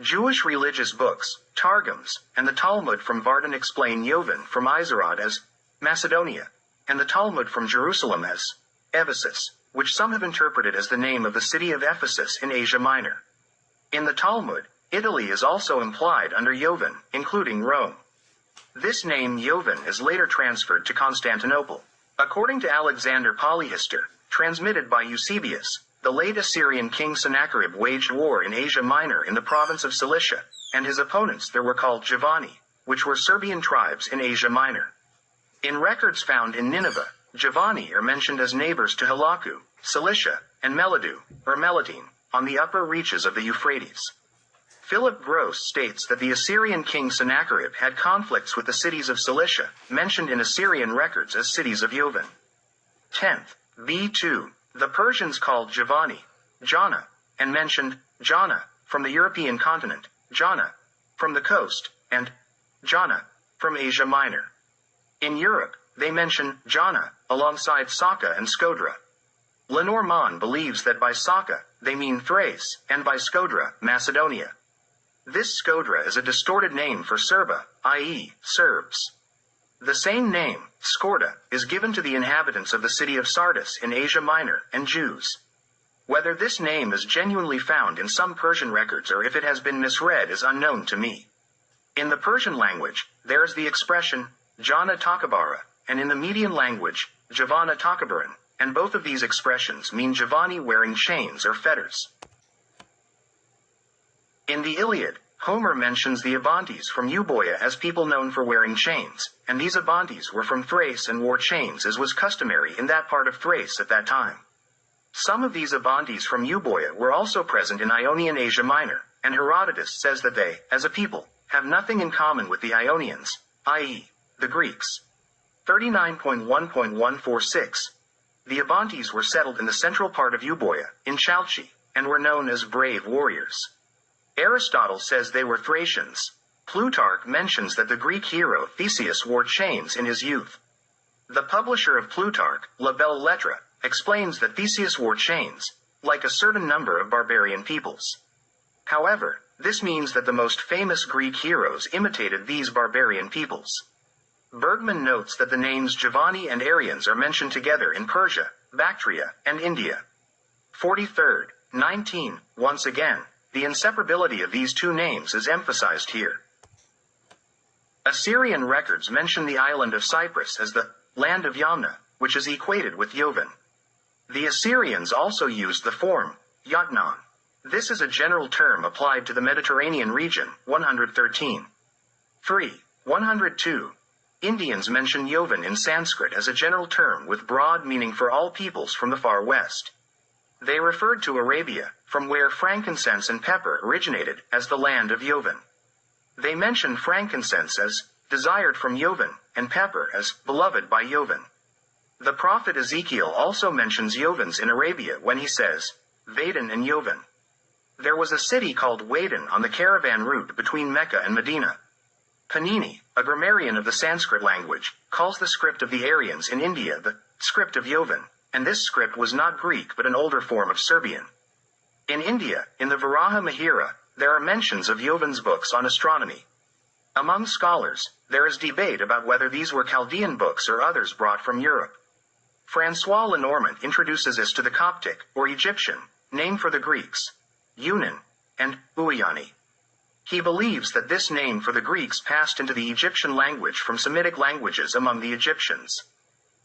Jewish religious books, Targums, and the Talmud from Vardan explain Jovan from Izarod as Macedonia, and the Talmud from Jerusalem as Ephesus, which some have interpreted as the name of the city of Ephesus in Asia Minor. In the Talmud, Italy is also implied under Jovan, including Rome. This name Jovan is later transferred to Constantinople. According to Alexander Polyhistor, transmitted by Eusebius, the late Assyrian king Sennacherib waged war in Asia Minor in the province of Cilicia, and his opponents there were called Jovani, which were Serbian tribes in Asia Minor. In records found in Nineveh, Jovani are mentioned as neighbors to Halaku, Cilicia, and Meladu, or Melatine, on the upper reaches of the Euphrates. Philip Gross states that the Assyrian king Sennacherib had conflicts with the cities of Cilicia, mentioned in Assyrian records as cities of Jovan. 10th, B2. The Persians called Jovani, Jana, and mentioned Jana, from the European continent, Jana, from the coast, and Jana, from Asia Minor. In Europe, they mention Jana, alongside Saka and Skodra. Lenormand believes that by Saka, they mean Thrace, and by Skodra, Macedonia. This Skodra is a distorted name for Serba, i.e., Serbs. The same name, Skorda, is given to the inhabitants of the city of Sardis in Asia Minor, and Jews. Whether this name is genuinely found in some Persian records or if it has been misread is unknown to me. In the Persian language, there is the expression, Jana Takabara, and in the Median language, Javana Takabaran, and both of these expressions mean Jovani wearing chains or fetters. In the Iliad, Homer mentions the Abantes from Euboea as people known for wearing chains, and these Abantes were from Thrace and wore chains as was customary in that part of Thrace at that time. Some of these Abantes from Euboea were also present in Ionian Asia Minor, and Herodotus says that they, as a people, have nothing in common with the Ionians, i.e., the Greeks. 39.1.146. The Abantes were settled in the central part of Euboea, in Chalchi, and were known as brave warriors. Aristotle says they were Thracians. Plutarch mentions that the Greek hero Theseus wore chains in his youth. The publisher of Plutarch, La Belle Lettre, explains that Theseus wore chains, like a certain number of barbarian peoples. However, this means that the most famous Greek heroes imitated these barbarian peoples. Bergman notes that the names Jovani and Aryans are mentioned together in Persia, Bactria, and India. 43rd, 19, once again, the inseparability of these two names is emphasized here. Assyrian records mention the island of Cyprus as the land of Yamna, which is equated with Jovan. The Assyrians also used the form Yatnan. This is a general term applied to the Mediterranean region. 113. 3. 102. Indians mention Jovan in Sanskrit as a general term with broad meaning for all peoples from the far west. They referred to Arabia, from where frankincense and pepper originated, as the land of Jovan. They mention frankincense as desired from Jovan, and pepper as beloved by Jovan. The prophet Ezekiel also mentions Jovans in Arabia when he says, Vaden and Jovan. There was a city called Waden on the caravan route between Mecca and Medina. Panini, a grammarian of the Sanskrit language, calls the script of the Aryans in India the script of Jovan, and this script was not Greek but an older form of Serbian. In India, in the Varaha Mihira, there are mentions of Jovan's books on astronomy. Among scholars, there is debate about whether these were Chaldean books or others brought from Europe. François Lenormand introduces this to the Coptic, or Egyptian, name for the Greeks, Yunan, and Uyani. He believes that this name for the Greeks passed into the Egyptian language from Semitic languages among the Egyptians.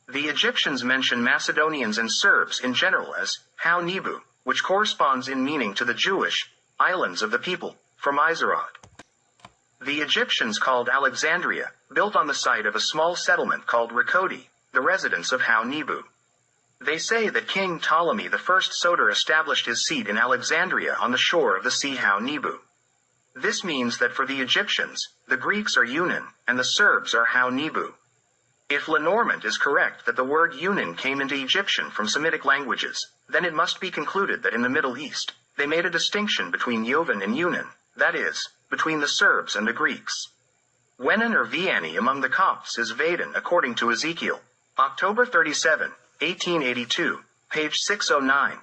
The Egyptians mention Macedonians and Serbs in general as Hau Nebu, which corresponds in meaning to the Jewish islands of the people, from Izarod. The Egyptians called Alexandria, built on the site of a small settlement called Rakoti, the residence of Hau Nebu. They say that King Ptolemy I Soter established his seat in Alexandria on the shore of the sea Hau Nebu. This means that for the Egyptians, the Greeks are Yunan, and the Serbs are Hau Nebu. If Lenormand is correct that the word Yunan came into Egyptian from Semitic languages, then it must be concluded that in the Middle East, they made a distinction between Jovan and Yunan, that is, between the Serbs and the Greeks. Wenan or Vianney among the Copts is Vaden according to Ezekiel. October 37, 1882, page 609.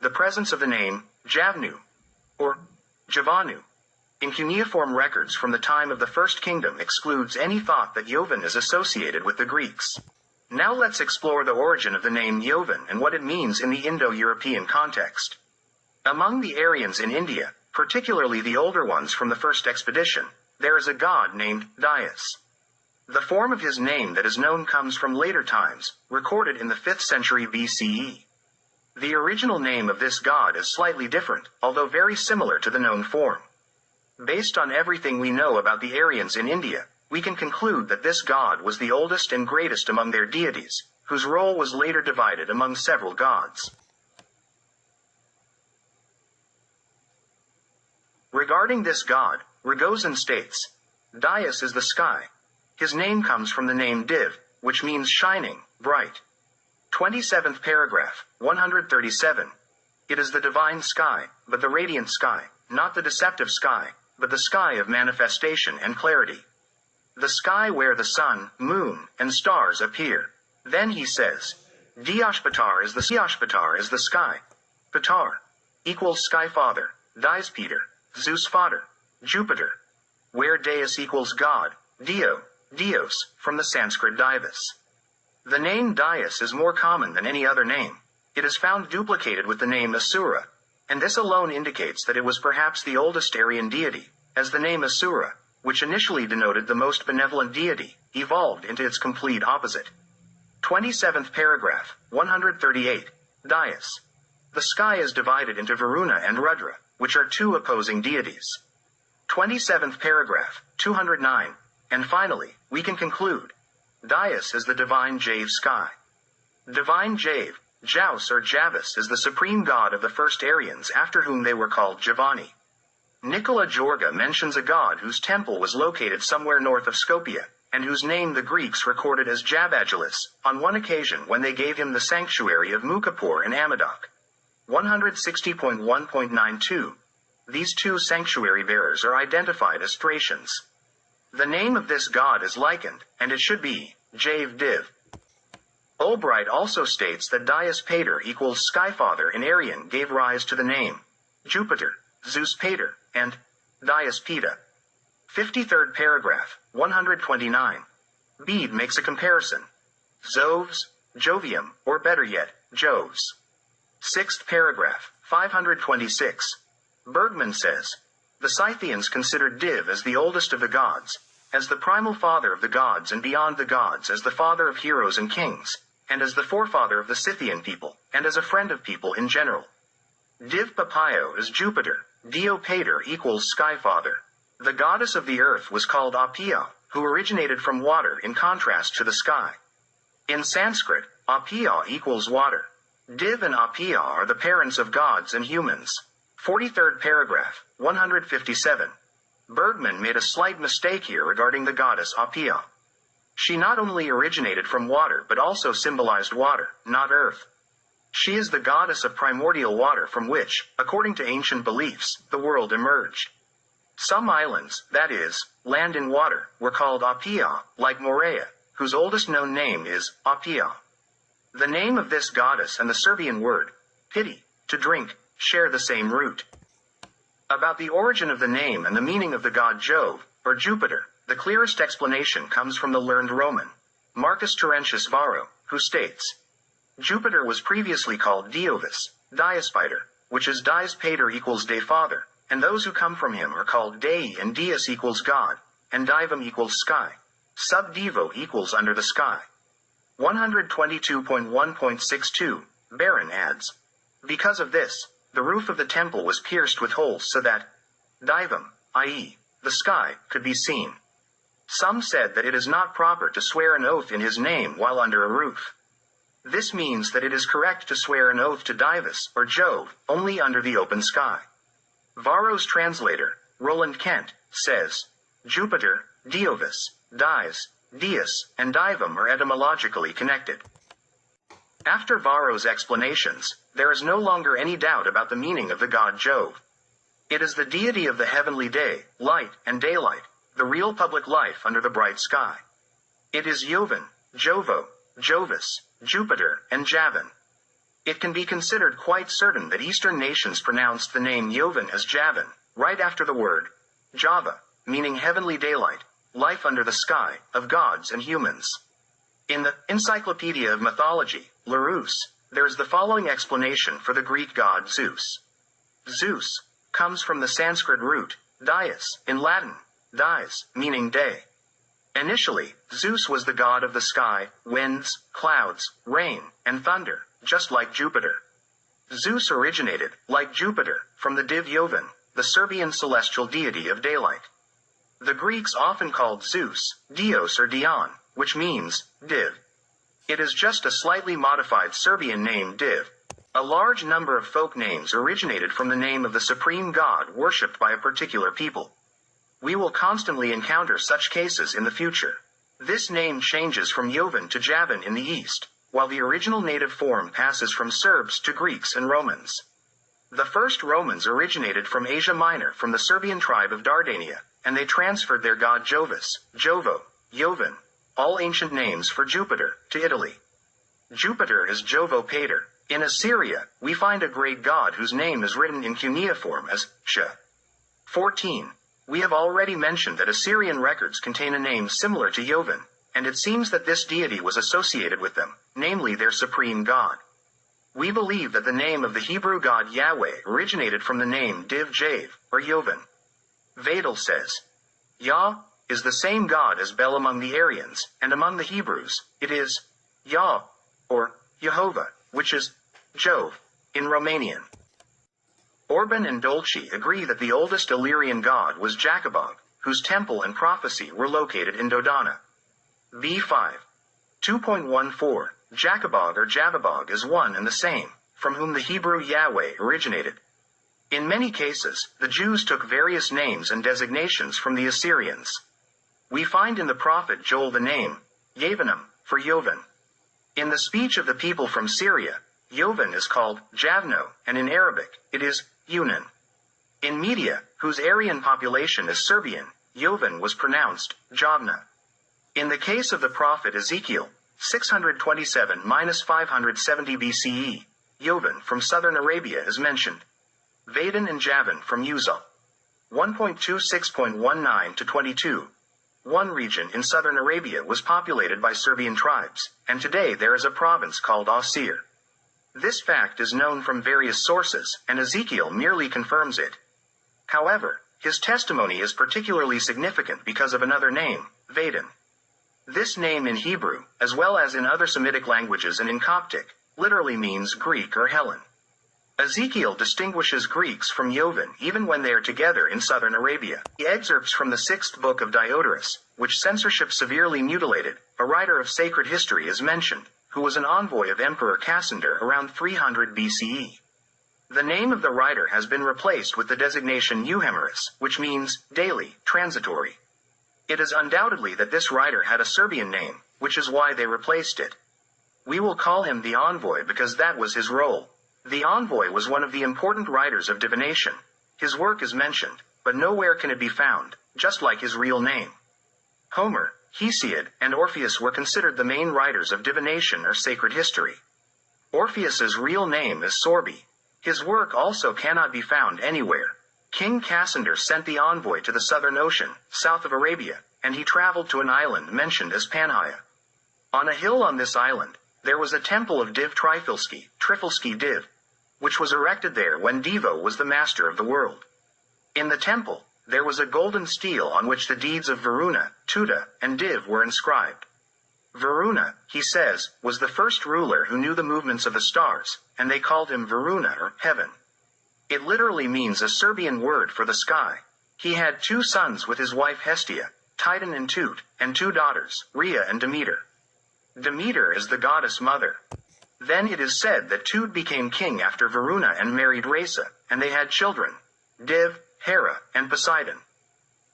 The presence of the name Javnu, or Javanu, in cuneiform records from the time of the First Kingdom excludes any thought that Jovan is associated with the Greeks. Now let's explore the origin of the name Jovan and what it means in the Indo-European context. Among the Aryans in India, particularly the older ones from the first expedition, there is a god named Dyaus. The form of his name that is known comes from later times, recorded in the 5th century BCE. The original name of this god is slightly different, although very similar to the known form. Based on everything we know about the Aryans in India, we can conclude that this god was the oldest and greatest among their deities, whose role was later divided among several gods. Regarding this god, Rogozin states, Dyaus is the sky. His name comes from the name Div, which means shining, bright. 27th paragraph, 137. It is the divine sky, but the radiant sky, not the deceptive sky, but the sky of manifestation and clarity. The sky where the sun, moon, and stars appear. Then he says, Diashpatar is the sky. Patar equals sky father, Dies Peter, Zeus father, Jupiter. Where Deus equals God, Dios, from the Sanskrit divus. The name Dyaus is more common than any other name. It is found duplicated with the name Asura, and this alone indicates that it was perhaps the oldest Aryan deity, as the name Asura, which initially denoted the most benevolent deity, evolved into its complete opposite. 27th paragraph, 138, Dyaus. The sky is divided into Varuna and Rudra, which are two opposing deities. 27th paragraph, 209, and finally, we can conclude, Dyaus is the divine Jave sky. Divine Jave, Jaus or Javus is the supreme god of the first Aryans after whom they were called Giovanni. Nicola Jorga mentions a god whose temple was located somewhere north of Skopje, and whose name the Greeks recorded as Javagelis, on one occasion when they gave him the sanctuary of Mukapur in Amadok. 160.1.92. These two sanctuary bearers are identified as Thracians. The name of this god is likened, and it should be, Jave Div. Albright also states that Dyaus Pater equals Skyfather in Aryan gave rise to the name Jupiter, Zeus Pater, and Dyaus Peta. 53rd paragraph, 129. Bede makes a comparison. Zoves, Jovium, or better yet, Joves. 6th paragraph, 526. Bergman says, the Scythians considered Div as the oldest of the gods, as the primal father of the gods and beyond the gods as the father of heroes and kings, and as the forefather of the Scythian people, and as a friend of people in general. Div Papio is Jupiter, Dio Pater equals Skyfather. The goddess of the earth was called Apia, who originated from water in contrast to the sky. In Sanskrit, Apia equals water. Div and Apia are the parents of gods and humans. 43rd paragraph, 157. Bergman made a slight mistake here regarding the goddess Apia. She not only originated from water but also symbolized water, not earth. She is the goddess of primordial water from which, according to ancient beliefs, the world emerged. Some islands, that is, land in water, were called Apia, like Morea, whose oldest known name is Apia. The name of this goddess and the Serbian word, piti, to drink, share the same root. About the origin of the name and the meaning of the god Jove, or Jupiter, the clearest explanation comes from the learned Roman, Marcus Terentius Varro, who states, Jupiter was previously called Diovis, Diospiter, which is Dies Pater equals Day Father, and those who come from him are called Dei and Dies equals God, and Divum equals sky. Sub Divo equals under the sky. 122.1.62, Baron adds, because of this, the roof of the temple was pierced with holes so that Divum, i.e., the sky, could be seen. Some said that it is not proper to swear an oath in his name while under a roof. This means that it is correct to swear an oath to Divus, or Jove, only under the open sky. Varro's translator, Roland Kent, says, Jupiter, Diovis, Dies, Dies, and Divum are etymologically connected. After Varro's explanations, there is no longer any doubt about the meaning of the god Jove. It is the deity of the heavenly day, light, and daylight, the real public life under the bright sky. It is Jovan, Jovo, Jovis, Jupiter, and Javan. It can be considered quite certain that Eastern nations pronounced the name Jovan as Javan, right after the word Java, meaning heavenly daylight, life under the sky, of gods and humans. In the Encyclopedia of Mythology, Larousse, there is the following explanation for the Greek god Zeus. Zeus comes from the Sanskrit root, dies, in Latin, dies, meaning day. Initially, Zeus was the god of the sky, winds, clouds, rain, and thunder, just like Jupiter. Zeus originated, like Jupiter, from the div Jovan, the Serbian celestial deity of daylight. The Greeks often called Zeus, Dios or Dion, which means, div. It is just a slightly modified Serbian name div. A large number of folk names originated from the name of the supreme god worshipped by a particular people. We will constantly encounter such cases in the future. This name changes from Jovan to Javan in the east, while the original native form passes from Serbs to Greeks and Romans. The first Romans originated from Asia Minor from the Serbian tribe of Dardania, and they transferred their god Jovis, Jovo, Jovan, all ancient names for Jupiter, to Italy. Jupiter is Jovo Pater. In Assyria, we find a great god whose name is written in cuneiform as Sh. 14. We have already mentioned that Assyrian records contain a name similar to Jovan, and it seems that this deity was associated with them, namely their supreme god. We believe that the name of the Hebrew god Yahweh originated from the name Div Jav, or Jovan. Vadal says, Yah is the same god as Bel among the Aryans, and among the Hebrews, it is Yah, or Jehovah, which is Jove, in Romanian. Orban and Dolci agree that the oldest Illyrian god was Jacobog, whose temple and prophecy were located in Dodona. B5. 2.14. Jacobog or Javabog is one and the same, from whom the Hebrew Yahweh originated. In many cases, the Jews took various names and designations from the Assyrians. We find in the prophet Joel the name, Yavanam, for Jovan. In the speech of the people from Syria, Jovan is called Javno, and in Arabic, it is Yunan. In Media, whose Aryan population is Serbian, Jovan was pronounced Javna. In the case of the prophet Ezekiel, 627-570 BCE, Jovan from southern Arabia is mentioned. Vaden and Javan from Uzal. 1.26.19-22. One region in southern Arabia was populated by Serbian tribes, and today there is a province called Asir. This fact is known from various sources, and Ezekiel merely confirms it. However, his testimony is particularly significant because of another name, Vaden. This name in Hebrew, as well as in other Semitic languages and in Coptic, literally means Greek or Hellen. Ezekiel distinguishes Greeks from Jovan even when they are together in southern Arabia. He excerpts from the 6th book of Diodorus, which censorship severely mutilated. A writer of sacred history is mentioned, who was an envoy of Emperor Cassander around 300 BCE. The name of the writer has been replaced with the designation euhemerus, which means daily, transitory. It is undoubtedly that this writer had a Serbian name, which is why they replaced it. We will call him the envoy because that was his role. The envoy was one of the important writers of divination. His work is mentioned, but nowhere can it be found, just like his real name. Homer, Hesiod, and Orpheus were considered the main writers of divination or sacred history. Orpheus's real name is Sorbi. His work also cannot be found anywhere. King Cassander sent the envoy to the Southern Ocean, south of Arabia, and he traveled to an island mentioned as Panhaia. On a hill on this island, there was a temple of Div Trifilski Div, which was erected there when Devo was the master of the world. In the temple, there was a golden stele on which the deeds of Varuna, Tuda, and Div were inscribed. Varuna, he says, was the first ruler who knew the movements of the stars, and they called him Varuna or heaven. It literally means a Serbian word for the sky. He had 2 sons with his wife Hestia, Titan and Tut, and 2 daughters, Rhea and Demeter. Demeter is the goddess mother. Then it is said that Tut became king after Varuna and married Rasa, and they had children, Div, Hera, and Poseidon.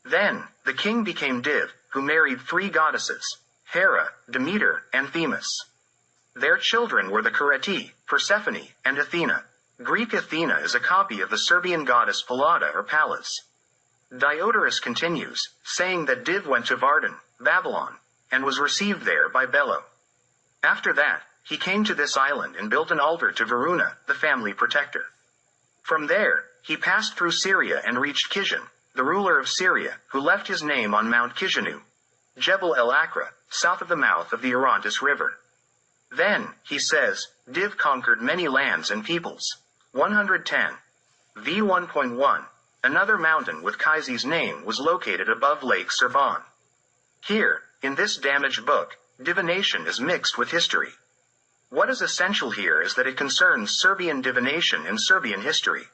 Then, the king became Div, who married 3 goddesses, Hera, Demeter, and Themis. Their children were the Kareti, Persephone, and Athena. Greek Athena is a copy of the Serbian goddess Pallada or Pallas. Diodorus continues, saying that Div went to Vardan, Babylon, and was received there by Bello. After that, he came to this island and built an altar to Varuna, the family protector. From there, he passed through Syria and reached Kishon, the ruler of Syria, who left his name on Mount Kishanu, Jebel El Akra, south of the mouth of the Orontes River. Then, he says, Div conquered many lands and peoples. 110. v 1.1. Another mountain with Kaise's name was located above Lake Serban. Here, in this damaged book, divination is mixed with history. What is essential here is that it concerns Serbian divination and Serbian history.